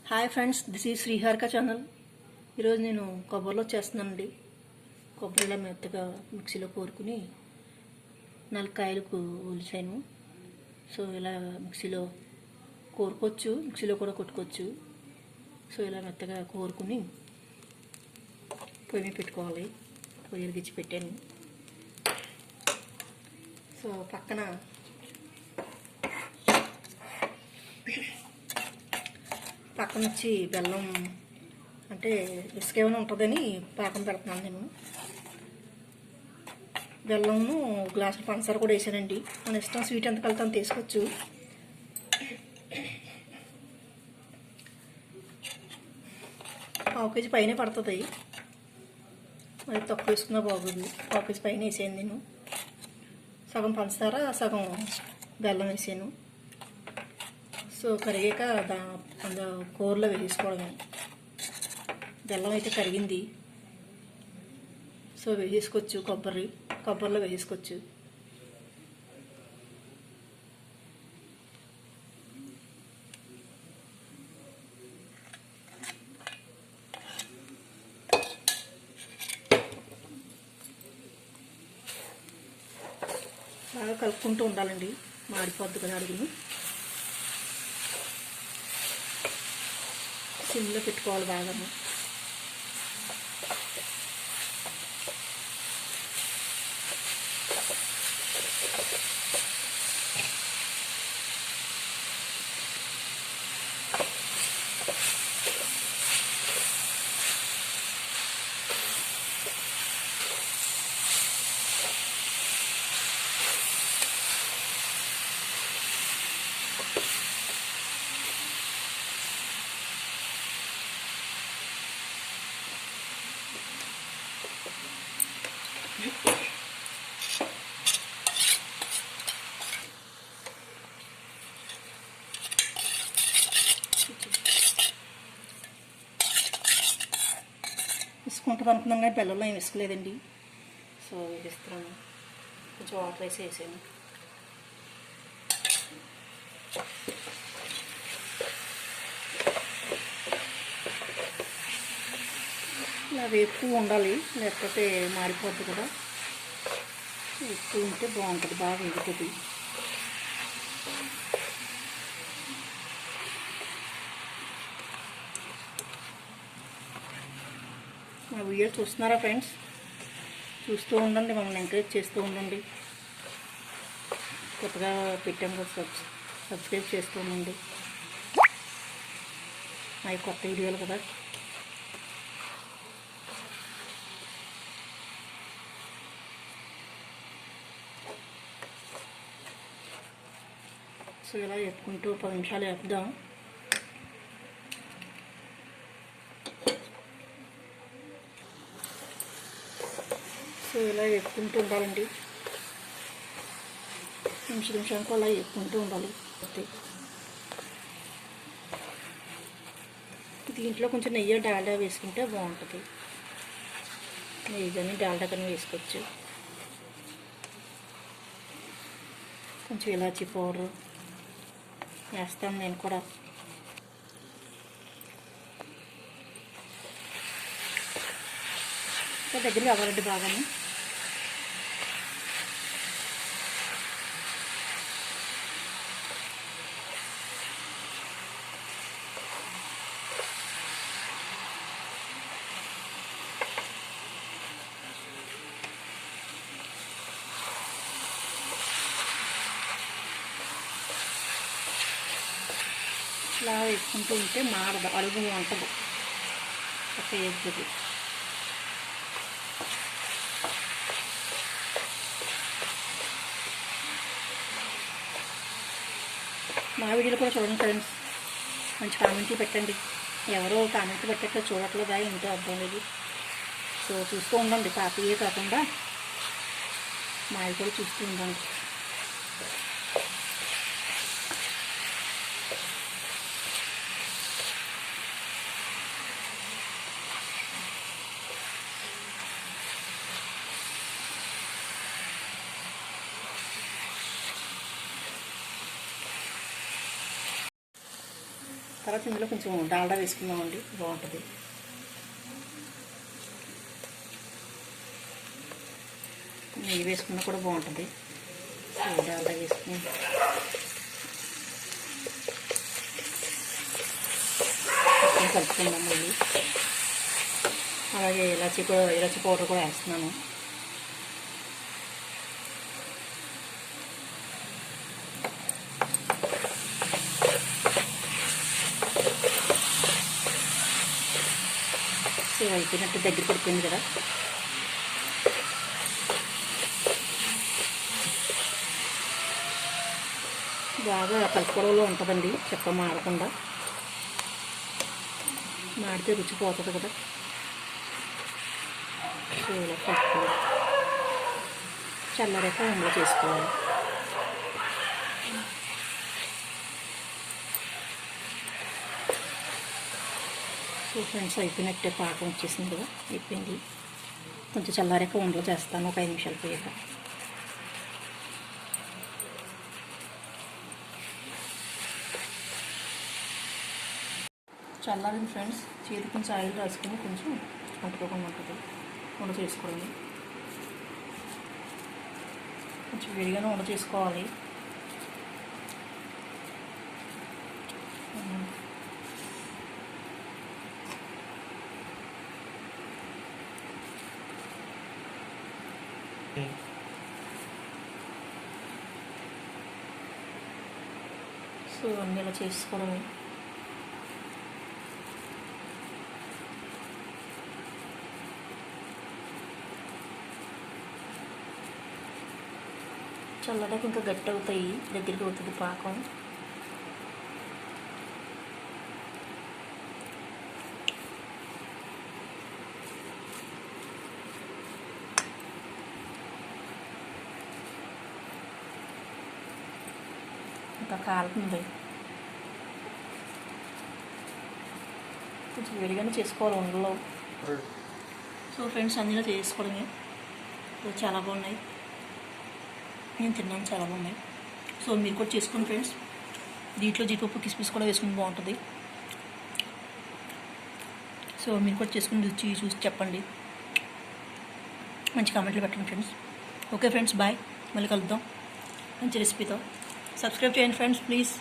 Hi friends, this is Sriharika channel. ఈరోజు నేను కొబ్బరిలో చేస్తున్నానండి. కొబ్బరిలో మెత్తగా మిక్సీలో కోరుకుని 4 కాయలకు ఒలిచాను. సో ఇలా మిక్సీలో కోరుకోవచ్చు, మిక్సీలో కూడా కొట్టుకోవచ్చు. సో ఇలా మెత్తగా కోరుకుని పొయ్యి మీద పెట్టుకోవాలి. పొయ్యి వెలిగించి పెట్టాను. సో పక్కన వచ్చి బెల్లం అంటే ఇసుక ఏమైనా ఉంటుందని పాకం పెడుతున్నాను నేను. బెల్లము గ్లాసులు పంచదార కూడా వేసానండి. మన ఇష్టం, స్వీట్ ఎంత కలుతాను తీసుకోవచ్చు. ½ కేజీ పైనే పడుతుంది, మరి తక్కువ వేసుకున్నా బాగోదు. ½ కేజీ పైన వేసాను నేను. సగం పంచదార సగం బెల్లం వేసాను. సో కరిగాక అందులో కూరలో వేసుకోవడమే. బెల్లం అయితే కరిగింది. సో వేసుకోవచ్చు, కొబ్బరిలో వేసుకోవచ్చు. బాగా కలుపుకుంటూ ఉండాలండి, మాడిపోద్దు కదా అడుగును. సిమ్లో పెట్టుకోవాలి బాగా. ఇసుకుంటుంది అనుకున్నాం కానీ బెల్లంలో ఏమి ఇసుకలేదండి. సో వేస్తున్నాను. కొంచెం వాటర్ వేసాను. ఇలా వేపుతూ ఉండాలి, లేకపోతే మారిపోద్ది కదా. వేపుతూ ఉంటే బాగుంటుంది, బాగా వేగుతుంది. మా వీడియో చూస్తున్నారా ఫ్రెండ్స్? చూస్తూ ఉండండి, మమ్మల్ని ఎంకరేజ్ చేస్తూ ఉండండి. కొత్తగా పెట్టాము కదా, సబ్స్క్రైబ్ చేస్తూ ఉండండి. మా కొత్త వీడియోలు కదా. సో ఇలా వేపుకుంటూ 10 నిమిషాలు వేపుదాం. సో ఇలా వేపుకుంటూ ఉండాలండి, నిమిషానికి అలా వేపుకుంటూ ఉండాలి. దీంట్లో కొంచెం నెయ్యి డాల్డా వేసుకుంటే బాగుంటుంది. నెయ్యి కానీ డాల్డా కానీ వేసుకోవచ్చు. కొంచెం ఇలాచీ పౌడర్ వేస్తాను నేను కూడా. దగ్గరికి అవ్వాలండి బాగానే. ఇలా వేసుకుంటూ ఉంటే మాడదు, అడుగు ఉంటుంది, ఒక ఎగ్గుది. మా వీడియోలు కూడా చూడండి ఫ్రెండ్స్, మంచి కామెంట్లు పెట్టండి. ఎవరో కామెంట్లు పెట్టక చూడట్లేదా ఏంటో అర్థం లేదు. సో చూస్తూ ఉండండి, పాతయే కాకుండా మావి కూడా చూస్తూ ఉండండి. తర్వాత ఇందులో కొంచెం డాల్డా వేసుకుందామండి, బాగుంటుంది. నెయ్యి వేసుకున్నా కూడా బాగుంటుంది. డాల్డా వేసుకుని కలుపుకుందాం మళ్ళీ. అలాగే ఇలాచీ పౌడర్ కూడా వేస్తున్నాను. సేవ్ అయిపోయినట్టు దగ్గర పడిపోయింది కదా. బాగా కలుపుకోవడంలో ఉంటుందండి, చెప్ప మాడకుండా. మాడితే రుచి పోతుంది కదా. సో ఇలా కలుపుకోవాలి. చల్లరేక ఉండలు చేసుకోవాలి. సో ఫ్రెండ్స్, అయిపోయినట్టే, పాకం వచ్చేసింది కదా, అయిపోయింది. కొంచెం చల్లారేక ఉండలు చేస్తాను ఒక 5 నిమిషాలు పోయాక. చల్లారింది ఫ్రెండ్స్. చేతికి కొంచెం ఆయిల్ రాసుకొని కొంచెం అంటుకోకుండా ఉంటుంది, ఉండ చేసుకోండి. కొంచెం వేడిగానే ఉండ చేసుకోవాలి. సో అన్నీ ఇలా చేసుకోవడమే. చల్లడానికి ఇంకా గట్టి అవుతాయి, దగ్గరికి అవుతుంది పాకం. ఇంకా కాలుతుంది. కొంచెం వేడిగానే చేసుకోవాలి ఉండలో. సో ఫ్రెండ్స్, అందులో చేసుకోవడమే. చాలా బాగున్నాయి, నేను తిన్నాను, చాలా బాగున్నాయి. సో మీరు కూడా చేసుకోండి ఫ్రెండ్స్. దీంట్లో జీడిపప్పు కిస్మిస్ కూడా వేసుకుని బాగుంటుంది. సో మీరు కూడా చేసుకుని రుచి చూసి చెప్పండి, మంచి కామెంట్లు పెట్టండి ఫ్రెండ్స్. Okay friends, bye. మళ్ళీ కలుద్దాం మంచి రెసిపీతో. సబ్స్క్రైబ్ చేయండి ఫ్రెండ్స్ ప్లీజ్.